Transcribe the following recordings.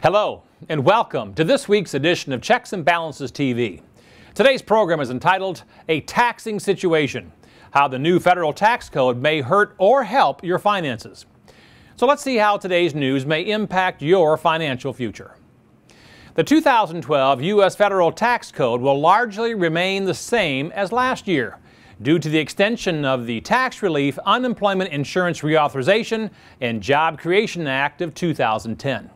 Hello, and welcome to this week's edition of Checks and Balances TV. Today's program is entitled, A Taxing Situation, How the New Federal Tax Code May Hurt or Help Your Finances. So let's see how today's news may impact your financial future. The 2012 U.S. Federal Tax Code will largely remain the same as last year, due to the extension of the Tax Relief, Unemployment Insurance Reauthorization, and Job Creation Act of 2010.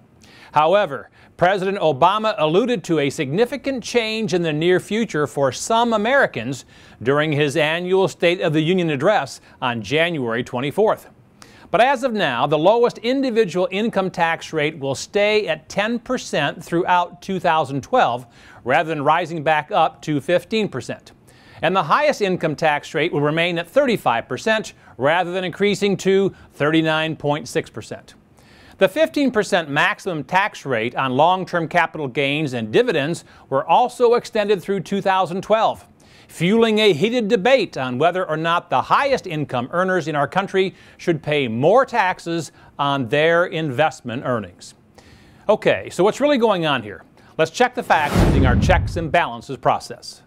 However, President Obama alluded to a significant change in the near future for some Americans during his annual State of the Union address on January 24th. But as of now, the lowest individual income tax rate will stay at 10% throughout 2012, rather than rising back up to 15%. And the highest income tax rate will remain at 35%, rather than increasing to 39.6%. The 15% maximum tax rate on long-term capital gains and dividends were also extended through 2012, fueling a heated debate on whether or not the highest income earners in our country should pay more taxes on their investment earnings. Okay, so what's really going on here? Let's check the facts using our checks and balances process.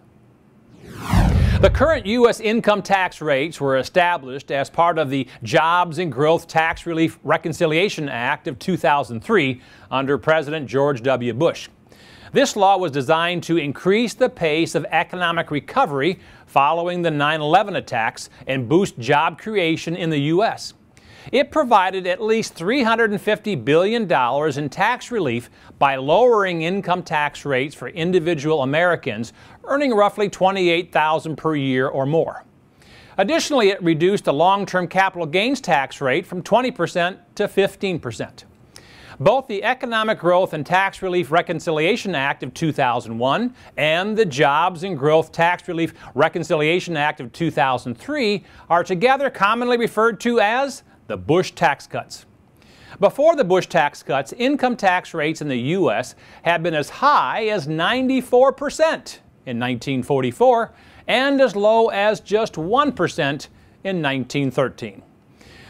The current U.S. income tax rates were established as part of the Jobs and Growth Tax Relief Reconciliation Act of 2003 under President George W. Bush. This law was designed to increase the pace of economic recovery following the 9/11 attacks and boost job creation in the U.S. It provided at least $350 billion in tax relief by lowering income tax rates for individual Americans earning roughly $28,000 per year or more. Additionally, it reduced the long-term capital gains tax rate from 20% to 15%. Both the Economic Growth and Tax Relief Reconciliation Act of 2001 and the Jobs and Growth Tax Relief Reconciliation Act of 2003 are together commonly referred to as the Bush tax cuts. Before the Bush tax cuts, income tax rates in the U.S. had been as high as 94% in 1944 and as low as just 1% in 1913.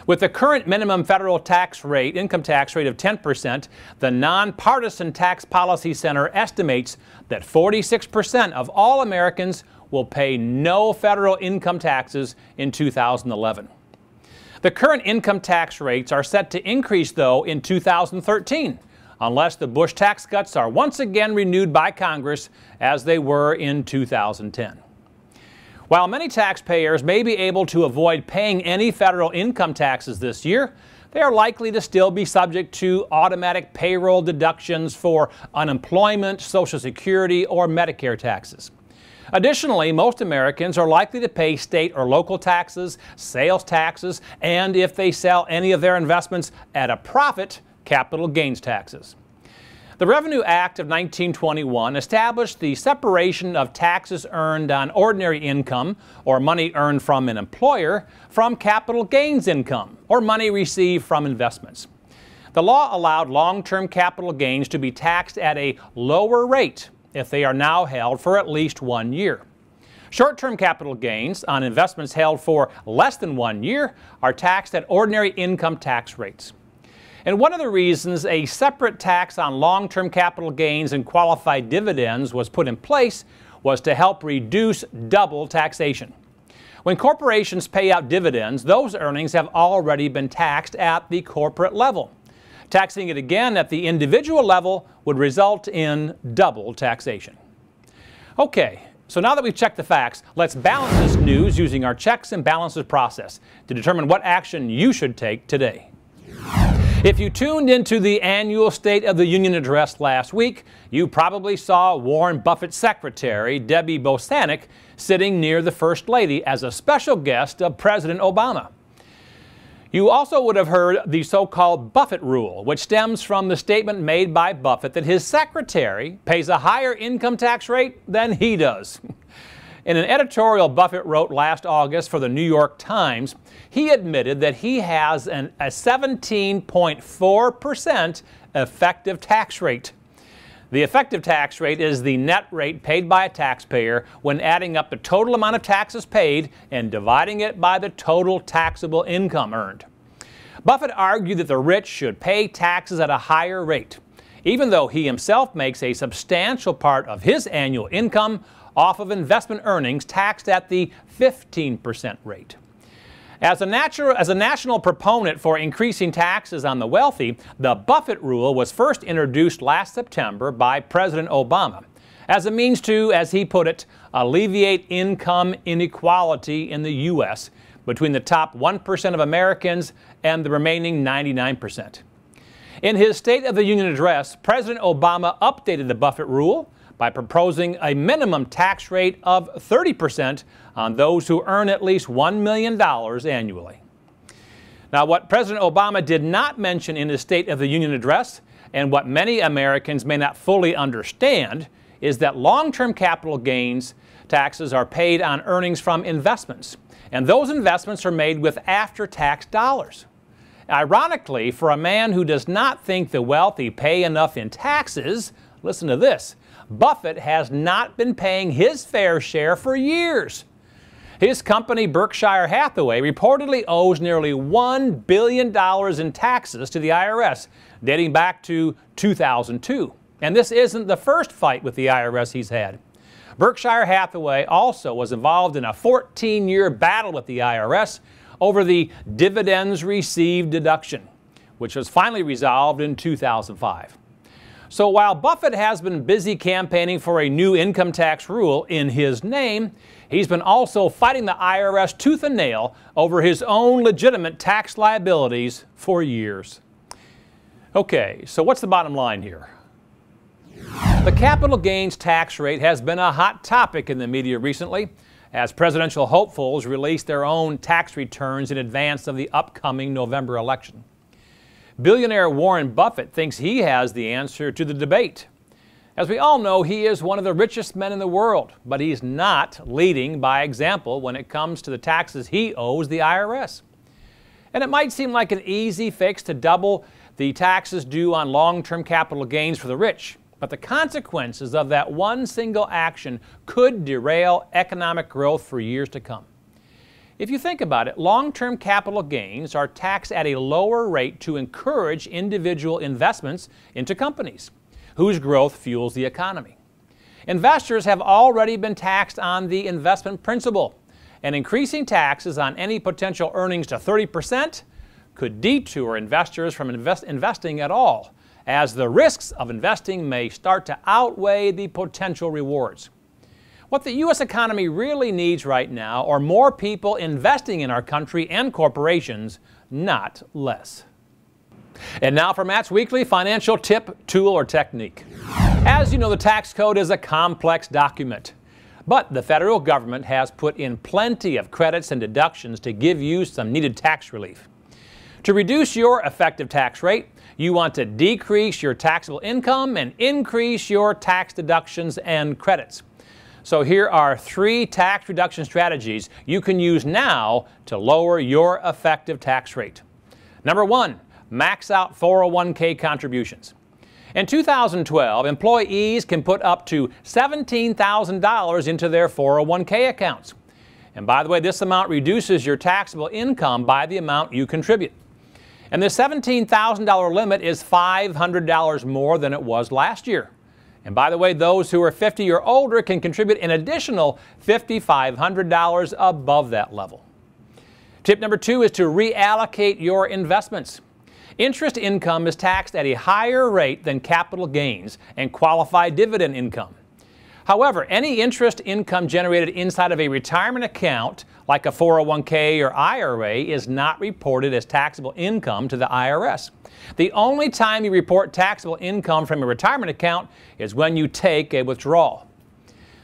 With the current minimum federal tax rate, income tax rate of 10%, the Nonpartisan Tax Policy Center estimates that 46% of all Americans will pay no federal income taxes in 2011. The current income tax rates are set to increase, though, in 2013, unless the Bush tax cuts are once again renewed by Congress as they were in 2010. While many taxpayers may be able to avoid paying any federal income taxes this year, they are likely to still be subject to automatic payroll deductions for unemployment, Social Security, or Medicare taxes. Additionally, most Americans are likely to pay state or local taxes, sales taxes, and if they sell any of their investments at a profit, capital gains taxes. The Revenue Act of 1921 established the separation of taxes earned on ordinary income, or money earned from an employer, from capital gains income, or money received from investments. The law allowed long-term capital gains to be taxed at a lower rate if they are now held for at least 1 year. Short-term capital gains on investments held for less than 1 year are taxed at ordinary income tax rates. And one of the reasons a separate tax on long-term capital gains and qualified dividends was put in place was to help reduce double taxation. When corporations pay out dividends, those earnings have already been taxed at the corporate level. Taxing it again at the individual level would result in double taxation. Okay, so now that we've checked the facts, let's balance this news using our checks and balances process to determine what action you should take today. If you tuned into the annual State of the Union address last week, you probably saw Warren Buffett's secretary, Debbie Bosanek, sitting near the First Lady as a special guest of President Obama. You also would have heard the so-called Buffett rule, which stems from the statement made by Buffett that his secretary pays a higher income tax rate than he does. In an editorial Buffett wrote last August for the New York Times, he admitted that he has a 17.4% effective tax rate. The effective tax rate is the net rate paid by a taxpayer when adding up the total amount of taxes paid and dividing it by the total taxable income earned. Buffett argued that the rich should pay taxes at a higher rate. even though he himself makes a substantial part of his annual income off of investment earnings taxed at the 15% rate. As a national proponent for increasing taxes on the wealthy, the Buffett rule was first introduced last September by President Obama as a means to, as he put it, alleviate income inequality in the U.S. between the top 1% of Americans and the remaining 99%. In his State of the Union address, President Obama updated the Buffett rule by proposing a minimum tax rate of 30% on those who earn at least $1 million annually. Now, what President Obama did not mention in his State of the Union address, and what many Americans may not fully understand, is that long-term capital gains taxes are paid on earnings from investments, and those investments are made with after-tax dollars. Ironically, for a man who does not think the wealthy pay enough in taxes, listen to this, Buffett has not been paying his fair share for years. His company, Berkshire Hathaway, reportedly owes nearly $1 billion in taxes to the IRS, dating back to 2002. And this isn't the first fight with the IRS he's had. Berkshire Hathaway also was involved in a 14-year battle with the IRS over the dividends received deduction, which was finally resolved in 2005. So while Buffett has been busy campaigning for a new income tax rule in his name, he's been also fighting the IRS tooth and nail over his own legitimate tax liabilities for years. Okay, so what's the bottom line here? The capital gains tax rate has been a hot topic in the media recently, as presidential hopefuls release their own tax returns in advance of the upcoming November election. Billionaire Warren Buffett thinks he has the answer to the debate. As we all know, he is one of the richest men in the world, but he's not leading by example when it comes to the taxes he owes the IRS. And it might seem like an easy fix to double the taxes due on long-term capital gains for the rich, but the consequences of that one single action could derail economic growth for years to come. If you think about it, long-term capital gains are taxed at a lower rate to encourage individual investments into companies, whose growth fuels the economy. Investors have already been taxed on the investment principal, and increasing taxes on any potential earnings to 30% could detour investors from investing at all, as the risks of investing may start to outweigh the potential rewards. What the U.S. economy really needs right now are more people investing in our country and corporations, not less. And now for Matt's weekly financial tip, tool, or technique. As you know, the tax code is a complex document, but the federal government has put in plenty of credits and deductions to give you some needed tax relief. To reduce your effective tax rate, you want to decrease your taxable income and increase your tax deductions and credits. So here are 3 tax reduction strategies you can use now to lower your effective tax rate. Number 1, max out 401k contributions. In 2012, employees can put up to $17,000 into their 401k accounts. And by the way, this amount reduces your taxable income by the amount you contribute. And the $17,000 limit is $500 more than it was last year. And by the way, those who are 50 or older can contribute an additional $5,500 above that level. Tip number 2 is to reallocate your investments. Interest income is taxed at a higher rate than capital gains and qualified dividend income. However, any interest income generated inside of a retirement account, like a 401k or IRA, is not reported as taxable income to the IRS. The only time you report taxable income from a retirement account is when you take a withdrawal.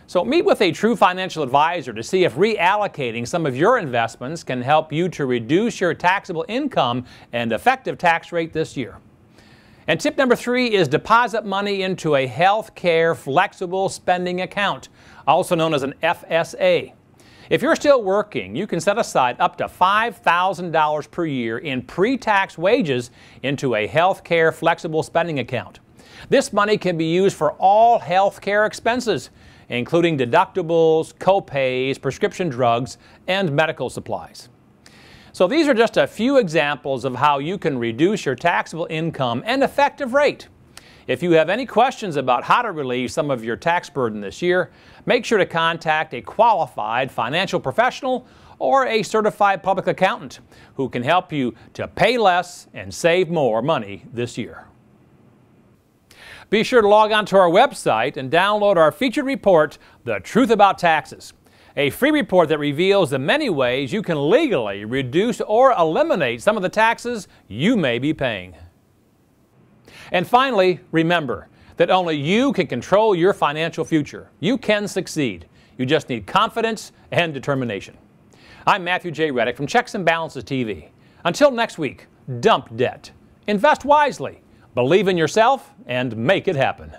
So meet with a true financial advisor to see if reallocating some of your investments can help you to reduce your taxable income and effective tax rate this year. And tip number 3 is deposit money into a health care flexible spending account, also known as an FSA. If you're still working, you can set aside up to $5,000 per year in pre-tax wages into a health care flexible spending account. This money can be used for all health care expenses, including deductibles, co-pays, prescription drugs, and medical supplies. So these are just a few examples of how you can reduce your taxable income and effective rate. If you have any questions about how to relieve some of your tax burden this year, make sure to contact a qualified financial professional or a certified public accountant who can help you to pay less and save more money this year. Be sure to log on to our website and download our featured report, The Truth About Taxes, a free report that reveals the many ways you can legally reduce or eliminate some of the taxes you may be paying. And finally, remember that only you can control your financial future. You can succeed. You just need confidence and determination. I'm Matthew J. Reddick from Checks and Balances TV. Until next week, dump debt, invest wisely, believe in yourself, and make it happen.